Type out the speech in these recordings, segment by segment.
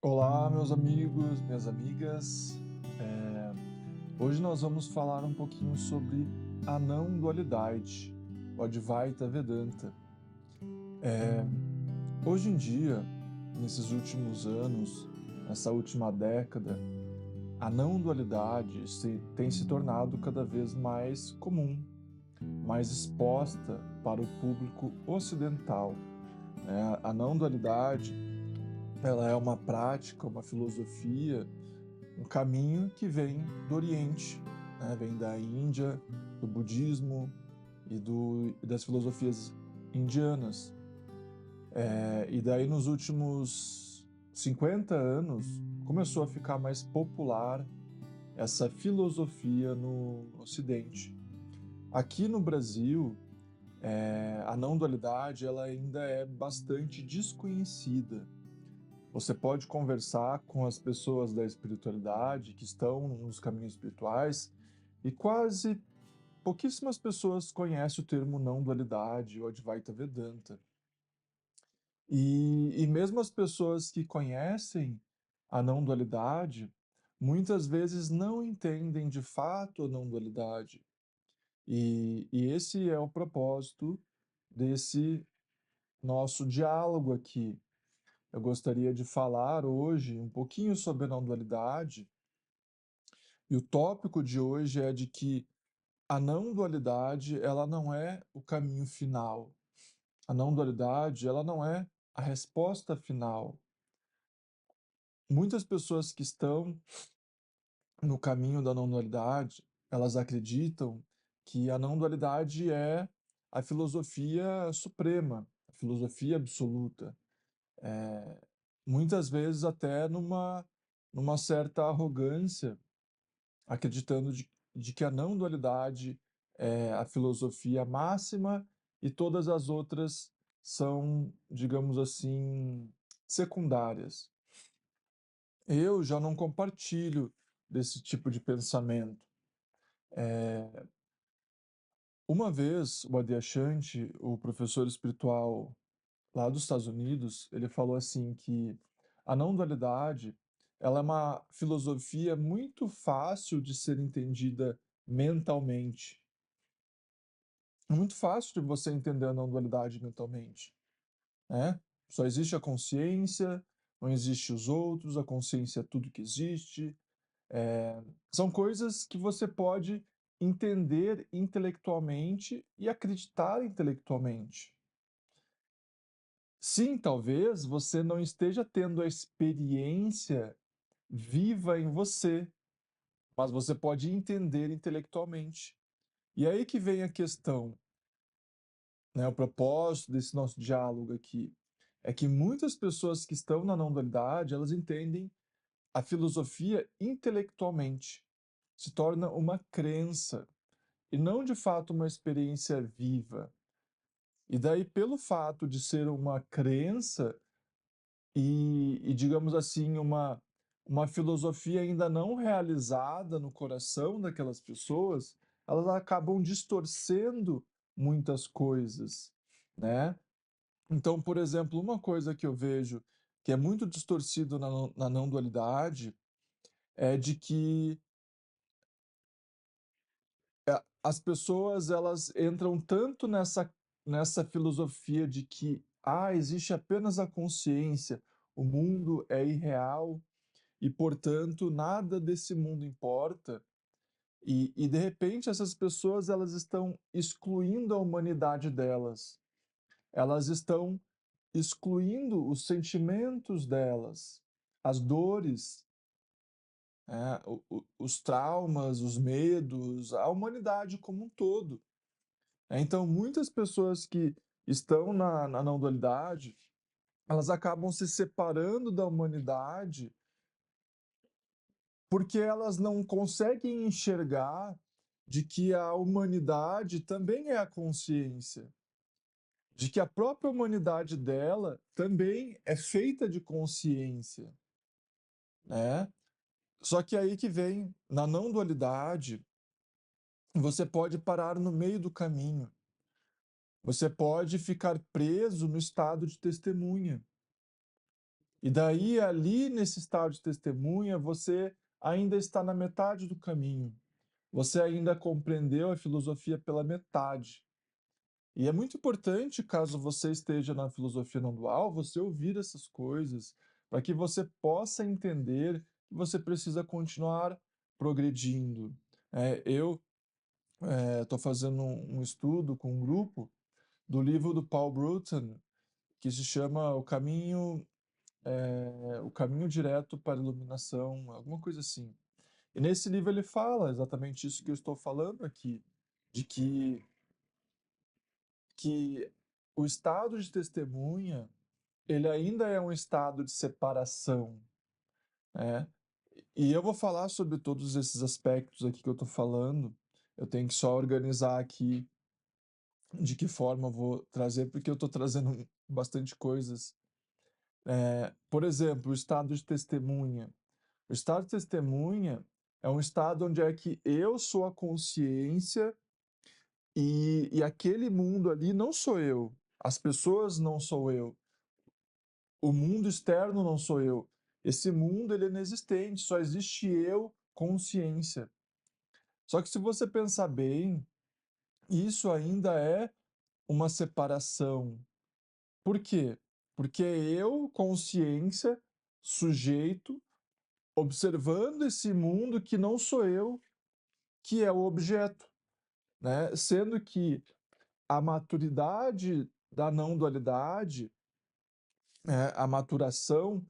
Olá, meus amigos, minhas amigas. Eh, Hoje nós vamos falar um pouquinho sobre a não dualidade, o Advaita Vedanta. Eh, Hoje em dia, nesses últimos anos, nessa última década, a não dualidade tem se tornado cada vez mais comum, mais exposta para o público ocidental, né? A não dualidade, ela é uma prática, uma filosofia, um caminho que vem do Oriente, né? Vem da Índia, do budismo e das filosofias indianas. E daí nos últimos 50 anos começou a ficar mais popular essa filosofia no Ocidente. Aqui no Brasil, a não dualidade ela ainda é bastante desconhecida. Você pode conversar com as pessoas da espiritualidade que estão nos caminhos espirituais e quase pouquíssimas pessoas conhecem o termo não dualidade ou Advaita Vedanta. E mesmo as pessoas que conhecem a não dualidade, muitas vezes não entendem de fato a não dualidade. E esse é o propósito desse nosso diálogo aqui. Eu gostaria de falar hoje um pouquinho sobre a não dualidade, e o tópico de hoje é de que a não dualidade, ela não é o caminho final. A não dualidade, ela não é a resposta final. Muitas pessoas que estão no caminho da não dualidade, elas acreditam que a não dualidade é a filosofia suprema, a filosofia absoluta. Muitas vezes até numa certa arrogância, acreditando de que a não dualidade é a filosofia máxima e todas as outras são, digamos assim, secundárias. Eu já não compartilho desse tipo de pensamento. Uma vez, o Adyashanti, o professor espiritual lá dos Estados Unidos, ele falou assim que a não dualidade, ela é uma filosofia muito fácil de ser entendida mentalmente. É muito fácil de você entender a não dualidade mentalmente, né? Só existe a consciência, não existe os outros, a consciência é tudo que existe. São coisas que você pode entender intelectualmente e acreditar intelectualmente. Sim, talvez você não esteja tendo a experiência viva em você, mas você pode entender intelectualmente. E aí que vem a questão, né, o propósito desse nosso diálogo aqui, é que muitas pessoas que estão na não dualidade, elas entendem a filosofia intelectualmente, se torna uma crença e não de fato uma experiência viva. E daí, pelo fato de ser uma crença digamos assim, uma filosofia ainda não realizada no coração daquelas pessoas, elas acabam distorcendo muitas coisas, né? Então, por exemplo, uma coisa que eu vejo que é muito distorcido na não dualidade é de que as pessoas elas entram tanto nessa filosofia de que existe apenas a consciência, o mundo é irreal e, portanto, nada desse mundo importa. E de repente essas pessoas elas estão excluindo a humanidade delas. Elas estão excluindo os sentimentos delas, as dores, né, os traumas, os medos, a humanidade como um todo. Então, muitas pessoas que estão na não dualidade, elas acabam se separando da humanidade porque elas não conseguem enxergar de que a humanidade também é a consciência, de que a própria humanidade dela também é feita de consciência, né? Só que aí que vem, na não dualidade, você pode parar no meio do caminho. Você pode ficar preso no estado de testemunha. E daí, ali nesse estado de testemunha, você ainda está na metade do caminho. Você ainda compreendeu a filosofia pela metade. E é muito importante, caso você esteja na filosofia não dual, você ouvir essas coisas, para que você possa entender que você precisa continuar progredindo. Eu estou fazendo um estudo com um grupo do livro do Paul Bruton, que se chama O Caminho Direto para a Iluminação, alguma coisa assim. E nesse livro ele fala exatamente isso que eu estou falando aqui, de que o estado de testemunha, ele ainda é um estado de separação, né? E eu vou falar sobre todos esses aspectos aqui que eu estou falando. Eu tenho que só organizar aqui de que forma eu vou trazer, porque eu estou trazendo bastante coisas. Por exemplo, o estado de testemunha. O estado de testemunha é um estado onde é que eu sou a consciência e aquele mundo ali não sou eu. As pessoas não sou eu. O mundo externo não sou eu. Esse mundo ele é inexistente, só existe eu, consciência. Só que se você pensar bem, isso ainda é uma separação. Por quê? Porque eu, consciência, sujeito, observando esse mundo que não sou eu, que é o objeto, né? Sendo que a maturidade da não dualidade, a maturação,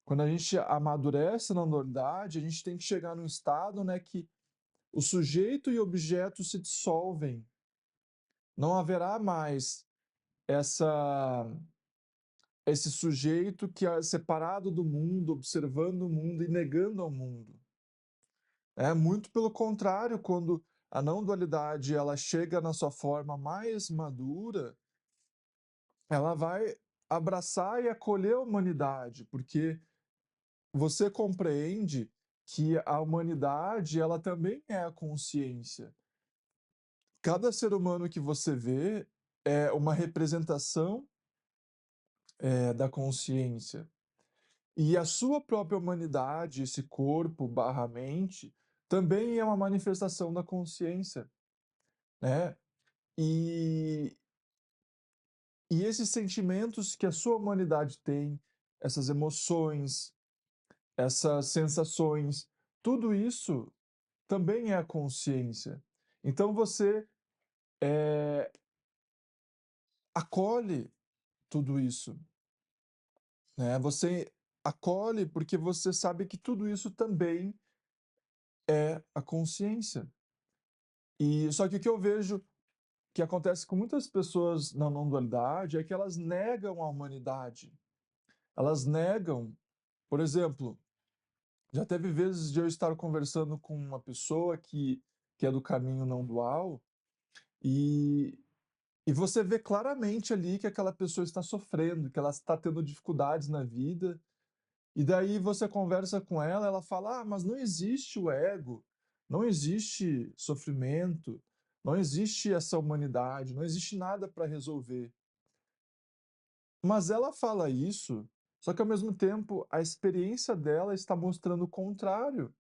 quando a gente amadurece na dualidade, a gente tem que chegar num estado, né, que o sujeito e o objeto se dissolvem. Não haverá mais essa esse sujeito que é separado do mundo, observando o mundo e negando ao mundo. É muito pelo contrário, quando a não dualidade ela chega na sua forma mais madura, ela vai abraçar e acolher a humanidade, porque você compreende que a humanidade ela também é a consciência. Cada ser humano que você vê é uma representação da consciência. E a sua própria humanidade, esse corpo barra mente, também é uma manifestação da consciência, né? E, e esses sentimentos que a sua humanidade tem, essas emoções, essas sensações, tudo isso também é a consciência. Então você acolhe tudo isso, né? Você acolhe porque você sabe que tudo isso também é a consciência. E só que o que eu vejo que acontece com muitas pessoas na não dualidade é que elas negam a humanidade. Elas negam, por exemplo, já teve vezes de eu estar conversando com uma pessoa que é do caminho não dual e, e você vê claramente ali que aquela pessoa está sofrendo, que ela está tendo dificuldades na vida. E daí você conversa com ela, ela fala: "Ah, mas não existe o ego, não existe sofrimento, não existe essa humanidade, não existe nada para resolver". Mas ela fala isso, só que ao mesmo tempo a experiência dela está mostrando o contrário.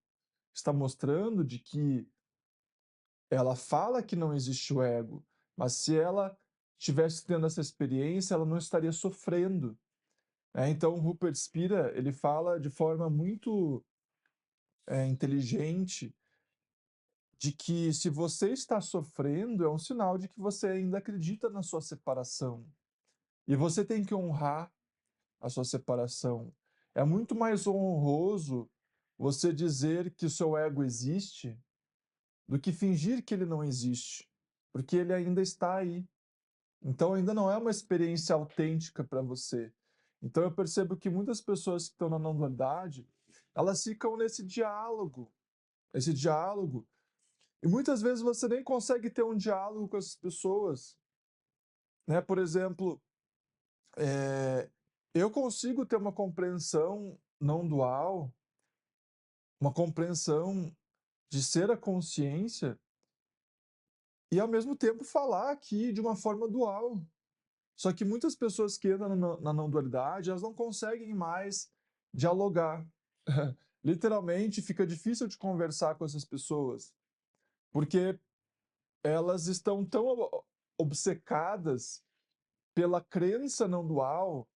Está mostrando de que ela fala que não existe o ego, mas se ela tivesse tendo essa experiência, ela não estaria sofrendo. Então o Rupert Spira, ele fala de forma muito inteligente de que se você está sofrendo, é um sinal de que você ainda acredita na sua separação. E você tem que honrar a sua separação. É muito mais honroso você dizer que o seu ego existe do que fingir que ele não existe, porque ele ainda está aí. Então ainda não é uma experiência autêntica para você. Então eu percebo que muitas pessoas que estão na não dualidade, elas ficam nesse diálogo, esse diálogo. E muitas vezes você nem consegue ter um diálogo com essas pessoas, né? Por exemplo, eu consigo ter uma compreensão não dual, uma compreensão de ser a consciência e ao mesmo tempo falar aqui de uma forma dual. Só que muitas pessoas que entram na não dualidade, elas não conseguem mais dialogar. Literalmente fica difícil de conversar com essas pessoas, porque elas estão tão obcecadas pela crença não dual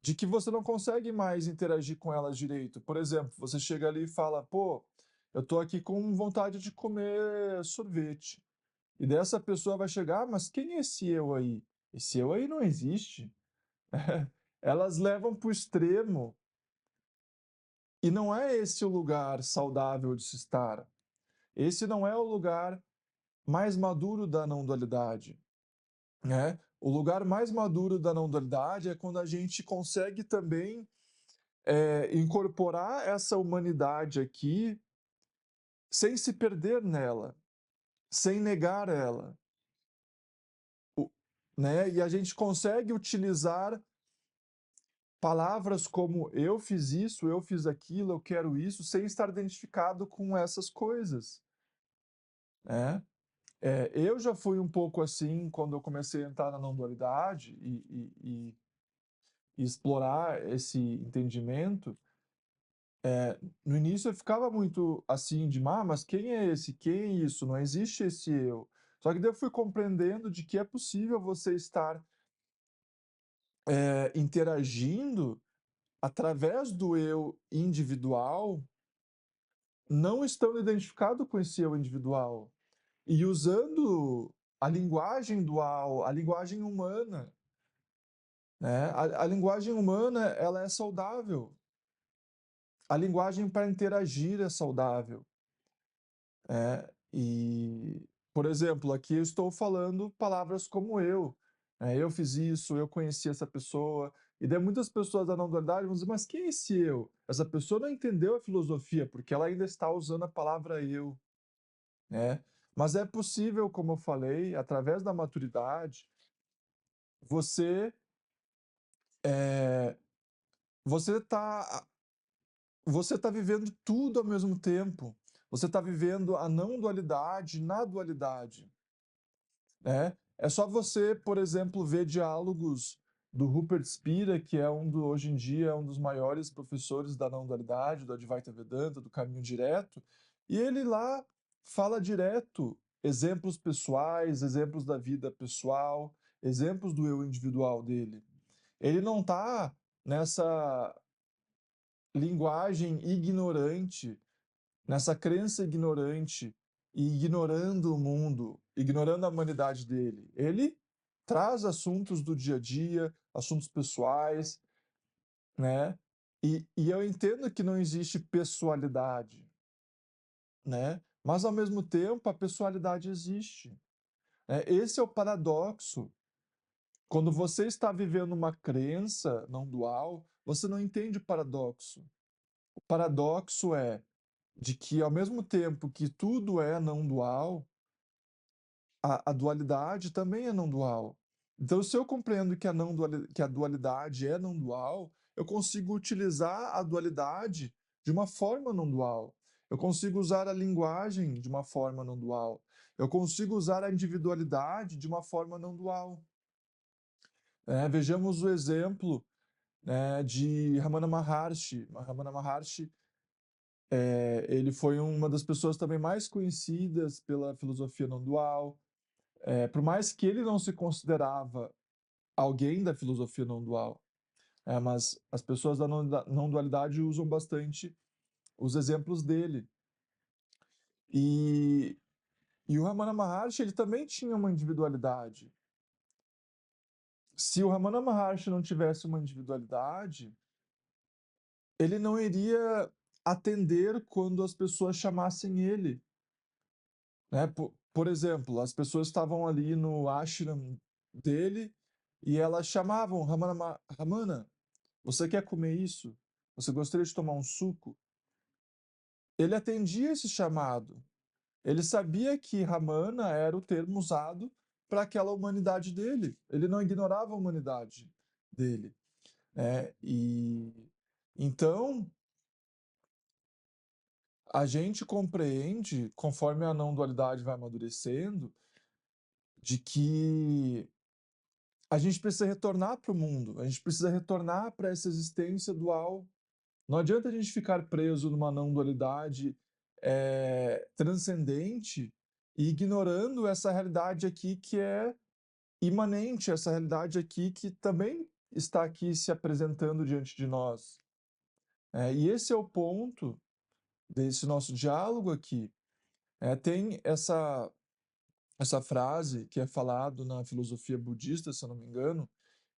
de que você não consegue mais interagir com elas direito. Por exemplo, você chega ali e fala: "Pô, eu tô aqui com vontade de comer sorvete". E dessa pessoa vai chegar: "Ah, mas quem é esse eu aí? Esse eu aí não existe". Elas levam para o extremo e não é esse o lugar saudável de se estar. Esse não é o lugar mais maduro da não dualidade, né? O lugar mais maduro da não dualidade é quando a gente consegue também incorporar essa humanidade aqui sem se perder nela, sem negar ela, o- né? E a gente consegue utilizar palavras como eu fiz isso, eu fiz aquilo, eu quero isso, sem estar identificado com essas coisas, né? Eu já fui um pouco assim quando eu comecei a entrar na não dualidade e explorar esse entendimento. No início eu ficava muito assim de, mas quem é esse? Quem é isso? Não existe esse eu. Só que daí eu fui compreendendo de que é possível você estar interagindo através do eu individual, não estando identificado com esse eu individual e usando a linguagem dual, a linguagem humana, né? A linguagem humana, ela é saudável. A linguagem para interagir é saudável. Por exemplo, aqui eu estou falando palavras como eu. Eu fiz isso, eu conheci essa pessoa. E daí muitas pessoas da não dualidade vão dizer, mas quem é esse eu? Essa pessoa não entendeu a filosofia, porque ela ainda está usando a palavra eu, né? Mas é possível, como eu falei, através da maturidade, você é, você está você tá vivendo tudo ao mesmo tempo. Você está vivendo a não dualidade na dualidade. Né? É só você, por exemplo, ver diálogos do Rupert Spira, que é hoje em dia é um dos maiores professores da não dualidade, do Advaita Vedanta, do caminho direto, e ele lá fala direto exemplos pessoais, exemplos da vida pessoal, exemplos do eu individual dele. Ele não está nessa linguagem ignorante, nessa crença ignorante e ignorando o mundo, ignorando a humanidade dele. Ele traz assuntos do dia a dia, assuntos pessoais, né? E eu entendo que não existe pessoalidade, né? Mas ao mesmo tempo a pessoalidade existe. Né? Esse é o paradoxo. Quando você está vivendo uma crença não dual, você não entende o paradoxo. O paradoxo é de que ao mesmo tempo que tudo é não dual, a dualidade também é não dual. Então, se eu compreendo que que a dualidade é não dual, eu consigo utilizar a dualidade de uma forma não dual. Eu consigo usar a linguagem de uma forma não dual. Eu consigo usar a individualidade de uma forma não dual. Vejamos o exemplo, né, de Ramana Maharshi. Ramana Maharshi, ele foi uma das pessoas também mais conhecidas pela filosofia não dual. Por mais que ele não se considerava alguém da filosofia não dual, mas as pessoas da não dualidade usam bastante os exemplos dele. E, e o Ramana Maharshi, ele também tinha uma individualidade. Se o Ramana Maharshi não tivesse uma individualidade, ele não iria atender quando as pessoas chamassem ele. Né? Por exemplo, as pessoas estavam ali no ashram dele e elas chamavam Ramana, você quer comer isso? Você gostaria de tomar um suco? Ele atendia esse chamado. Ele sabia que Ramana era o termo usado para aquela humanidade dele. Ele não ignorava a humanidade dele. E então a gente compreende, conforme a não dualidade vai amadurecendo, de que a gente precisa retornar para o mundo, a gente precisa retornar para essa existência dual, Não adianta a gente ficar preso numa não dualidade transcendente e ignorando essa realidade aqui que é imanente, essa realidade aqui que também está aqui se apresentando diante de nós. E esse é o ponto desse nosso diálogo aqui. Tem essa frase que é falado na filosofia budista, se eu não me engano,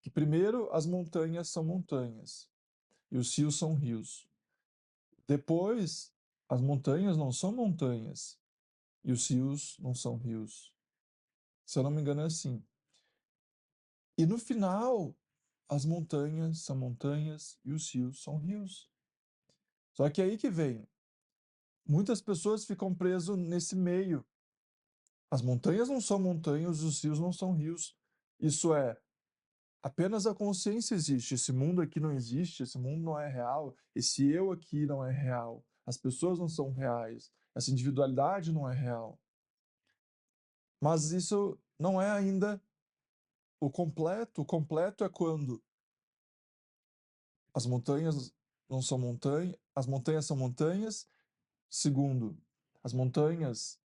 que primeiro as montanhas são montanhas e os rios são rios. Depois, as montanhas não são montanhas e os rios não são rios. Se eu não me engano, é assim. E no final, as montanhas são montanhas e os rios são rios. Só que aí que vem. Muitas pessoas ficam presas nesse meio. As montanhas não são montanhas, os rios não são rios. Isso é, apenas a consciência existe. Esse mundo aqui não existe, esse mundo não é real, esse eu aqui não é real. As pessoas não são reais, essa individualidade não é real. Mas isso não é ainda o completo. O completo é quando as montanhas não são montanhas, as montanhas são montanhas. Segundo, as montanhas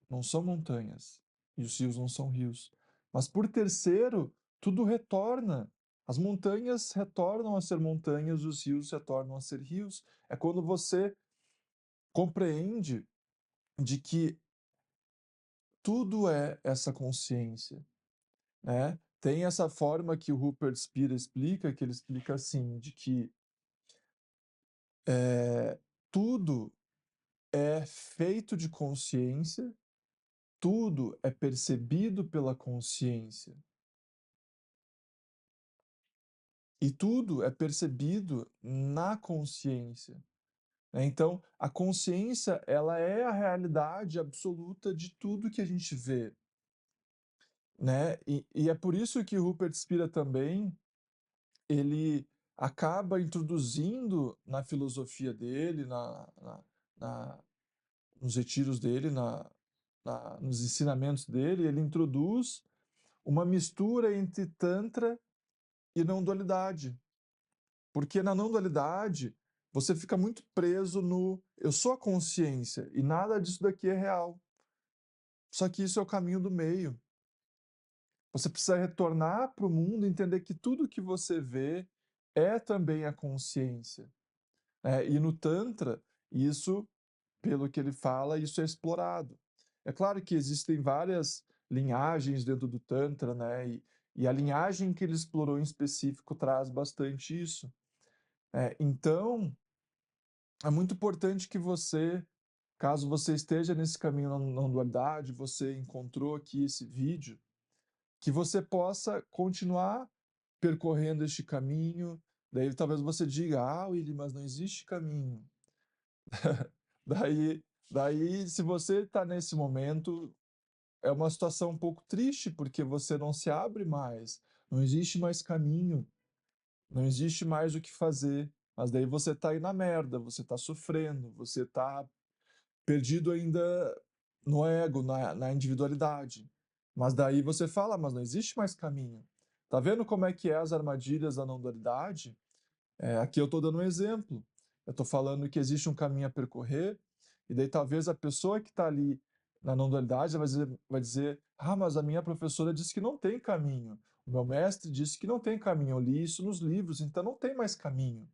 não são montanhas e os rios não são rios. Mas por terceiro, tudo retorna. As montanhas retornam a ser montanhas, os rios retornam a ser rios. É quando você compreende de que tudo é essa consciência, né? Tem essa forma que o Rupert Spira explica, que ele explica assim, de que tudo é feito de consciência, tudo é percebido pela consciência. E tudo é percebido na consciência, né? Então, a consciência, ela é a realidade absoluta de tudo que a gente vê, né? E é por isso que Rupert Spira também, ele acaba introduzindo na filosofia dele, nos retiros dele, nos ensinamentos dele, ele introduz uma mistura entre Tantra e não dualidade. Porque na não dualidade, você fica muito preso no eu sou a consciência e nada disso daqui é real. Só que isso é o caminho do meio. Você precisa retornar para o mundo e entender que tudo que você vê é também a consciência. E no Tantra, isso, pelo que ele fala, isso é explorado. É claro que existem várias linhagens dentro do Tantra, né? E a linhagem que ele explorou em específico traz bastante isso. Então, é muito importante que você, caso você esteja nesse caminho na não dualidade, você encontrou aqui esse vídeo, que você possa continuar percorrendo este caminho. Daí talvez você diga, Willy, mas não existe caminho. Daí, se você está nesse momento, é uma situação um pouco triste, porque você não se abre mais, não existe mais caminho, não existe mais o que fazer. Mas daí você está aí na merda, você está sofrendo, você está perdido ainda no ego, na individualidade. Mas daí você fala, mas não existe mais caminho. Tá vendo como é que é as armadilhas da não dualidade? Aqui eu estou dando um exemplo. Eu estou falando que existe um caminho a percorrer, e daí talvez a pessoa que está ali na não dualidade vai dizer: Ah, mas a minha professora disse que não tem caminho. O meu mestre disse que não tem caminho. Eu li isso nos livros, então não tem mais caminho.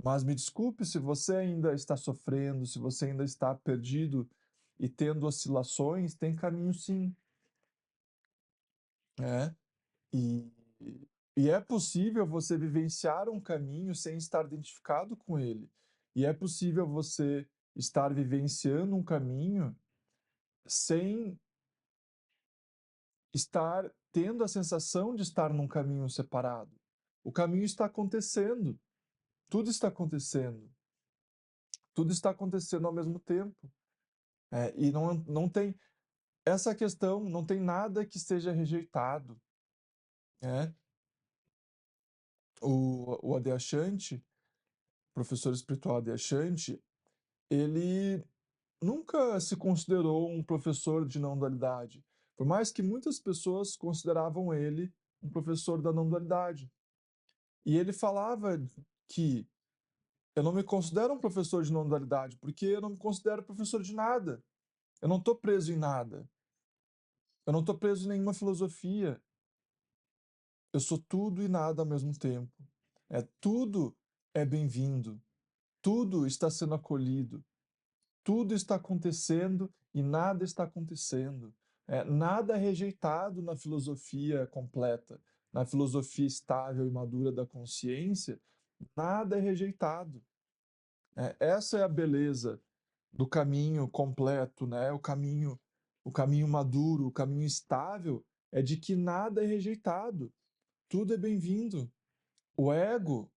Mas me desculpe se você ainda está sofrendo, se você ainda está perdido e tendo oscilações, tem caminho sim, né? E, e é possível você vivenciar um caminho sem estar identificado com ele. E é possível você estar vivenciando um caminho sem estar tendo a sensação de estar num caminho separado. O caminho está acontecendo, tudo está acontecendo, tudo está acontecendo ao mesmo tempo. E não tem essa questão, não tem nada que seja rejeitado, né? O Adyashanti, professor espiritual Adyashanti, ele nunca se considerou um professor de não dualidade, por mais que muitas pessoas consideravam ele um professor da não dualidade. E ele falava que Eu não me considero um professor de não dualidade, porque eu não me considero professor de nada. Eu não estou preso em nada. Eu não estou preso em nenhuma filosofia. Eu sou tudo e nada ao mesmo tempo. Tudo é bem-vindo. Tudo está sendo acolhido. Tudo está acontecendo e nada está acontecendo. Nada é rejeitado na filosofia completa, na filosofia estável e madura da consciência. Nada é rejeitado. Essa é a beleza do caminho completo, né? O caminho maduro, o caminho estável é de que nada é rejeitado, tudo é bem-vindo. O ego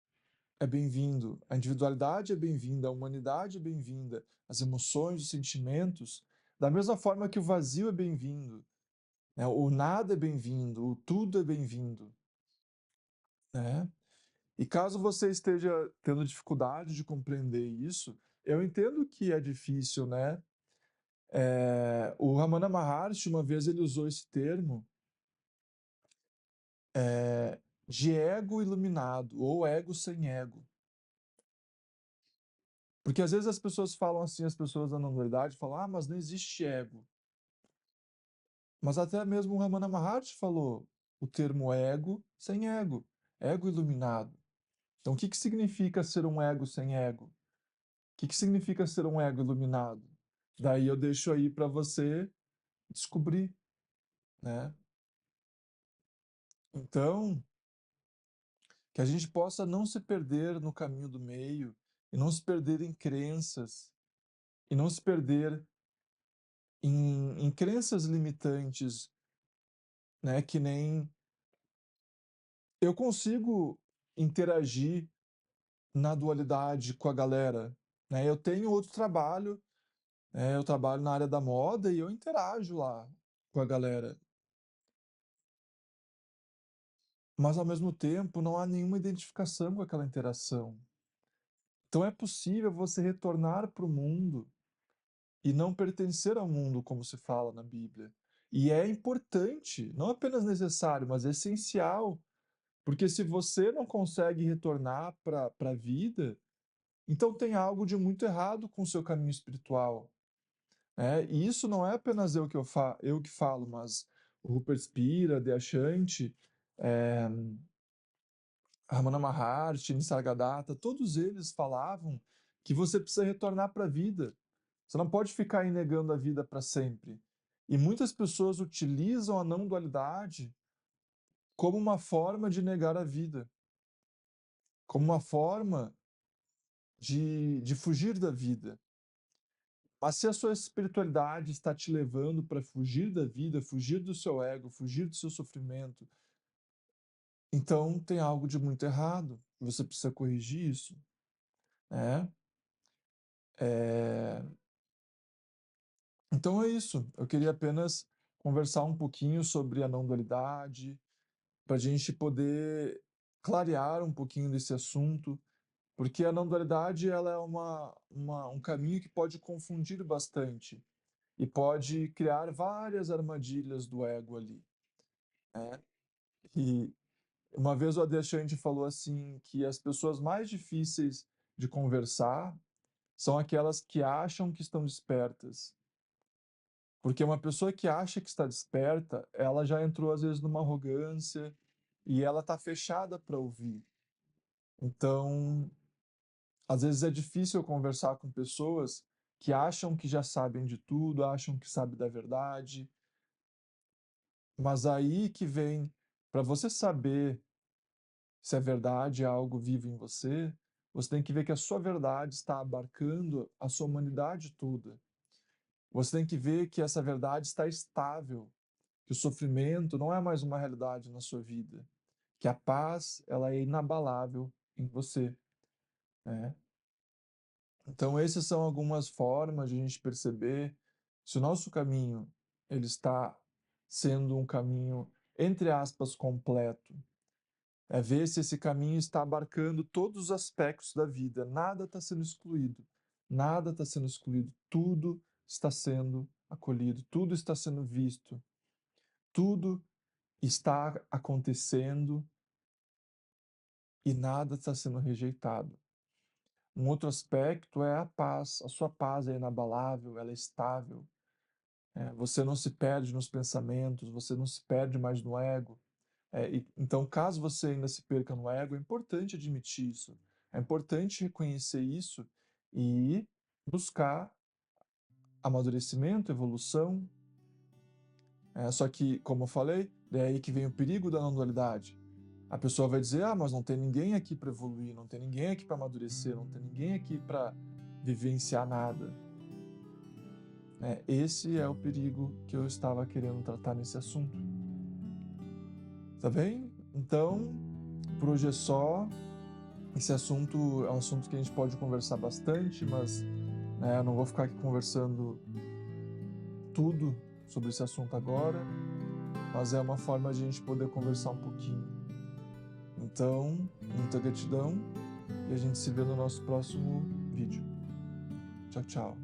é bem-vindo, a individualidade é bem-vinda, a humanidade é bem-vinda, as emoções, os sentimentos, da mesma forma que o vazio é bem-vindo, né? O nada é bem-vindo, o tudo é bem-vindo, né? E caso você esteja tendo dificuldade de compreender isso, eu entendo que é difícil, né? O Ramana Maharshi, uma vez ele usou esse termo é, de ego iluminado, ou ego sem ego. Porque às vezes as pessoas falam assim, as pessoas da não-dualidade falam, mas não existe ego. Mas até mesmo o Ramana Maharshi falou o termo ego sem ego, ego iluminado. Então o que significa ser um ego sem ego? O que significa ser um ego iluminado? Daí eu deixo aí para você descobrir, né? Então, que a gente possa não se perder no caminho do meio, e não se perder em crenças, e não se perder em crenças limitantes, né? Que nem eu consigo interagir na dualidade com a galera, né? Eu tenho outro trabalho, eu trabalho na área da moda e eu interajo lá com a galera. Mas ao mesmo tempo não há nenhuma identificação com aquela interação. Então é possível você retornar para o mundo e não pertencer ao mundo, como se fala na Bíblia. E é importante, não apenas necessário, mas essencial, porque se você não consegue retornar para a vida, então tem algo de muito errado com o seu caminho espiritual. E isso não é apenas eu que falo, mas o Rupert Spira, Deashanti, é, Ramana Maharshi, Nisargadatta, todos eles falavam que você precisa retornar para a vida. Você não pode ficar aí negando a vida para sempre. E muitas pessoas utilizam a não dualidade como uma forma de negar a vida, como uma forma de fugir da vida. Mas se a sua espiritualidade está te levando para fugir da vida, fugir do seu ego, fugir do seu sofrimento, então tem algo de muito errado. Você precisa corrigir isso, né? É... Então é isso. Eu queria apenas conversar um pouquinho sobre a não dualidade, para a gente poder clarear um pouquinho desse assunto, porque a não dualidade ela é um caminho que pode confundir bastante e pode criar várias armadilhas do ego ali, né? E uma vez o Adyashanti falou assim que as pessoas mais difíceis de conversar são aquelas que acham que estão despertas. Porque uma pessoa que acha que está desperta, ela já entrou às vezes numa arrogância e ela está fechada para ouvir. Então, às vezes é difícil conversar com pessoas que acham que já sabem de tudo, acham que sabem da verdade, mas aí que vem, para você saber se a verdade é algo vivo em você, você tem que ver que a sua verdade está abarcando a sua humanidade toda. Você tem que ver que essa verdade está estável, que o sofrimento não é mais uma realidade na sua vida, que a paz ela é inabalável em você, né? Então, essas são algumas formas de a gente perceber se o nosso caminho ele está sendo um caminho, entre aspas, completo. É ver se esse caminho está abarcando todos os aspectos da vida. Nada está sendo excluído. Nada está sendo excluído. Tudo está sendo acolhido. Tudo está sendo visto. Tudo está acontecendo e nada está sendo rejeitado. Um outro aspecto é a paz. A sua paz é inabalável, ela é estável. Você não se perde nos pensamentos, você não se perde mais no ego. Então, caso você ainda se perca no ego, é importante admitir isso. É importante reconhecer isso e buscar amadurecimento, evolução. Só que, como eu falei, é aí que vem o perigo da não-dualidade. A pessoa vai dizer: ah, mas não tem ninguém aqui para evoluir, não tem ninguém aqui para amadurecer, não tem ninguém aqui para vivenciar nada. Esse é o perigo que eu estava querendo tratar nesse assunto. Tá bem? Então, por hoje é só. Esse assunto é um assunto que a gente pode conversar bastante, mas eu não vou ficar aqui conversando tudo sobre esse assunto agora, mas é uma forma de a gente poder conversar um pouquinho. Então, muita gratidão e a gente se vê no nosso próximo vídeo. Tchau, tchau.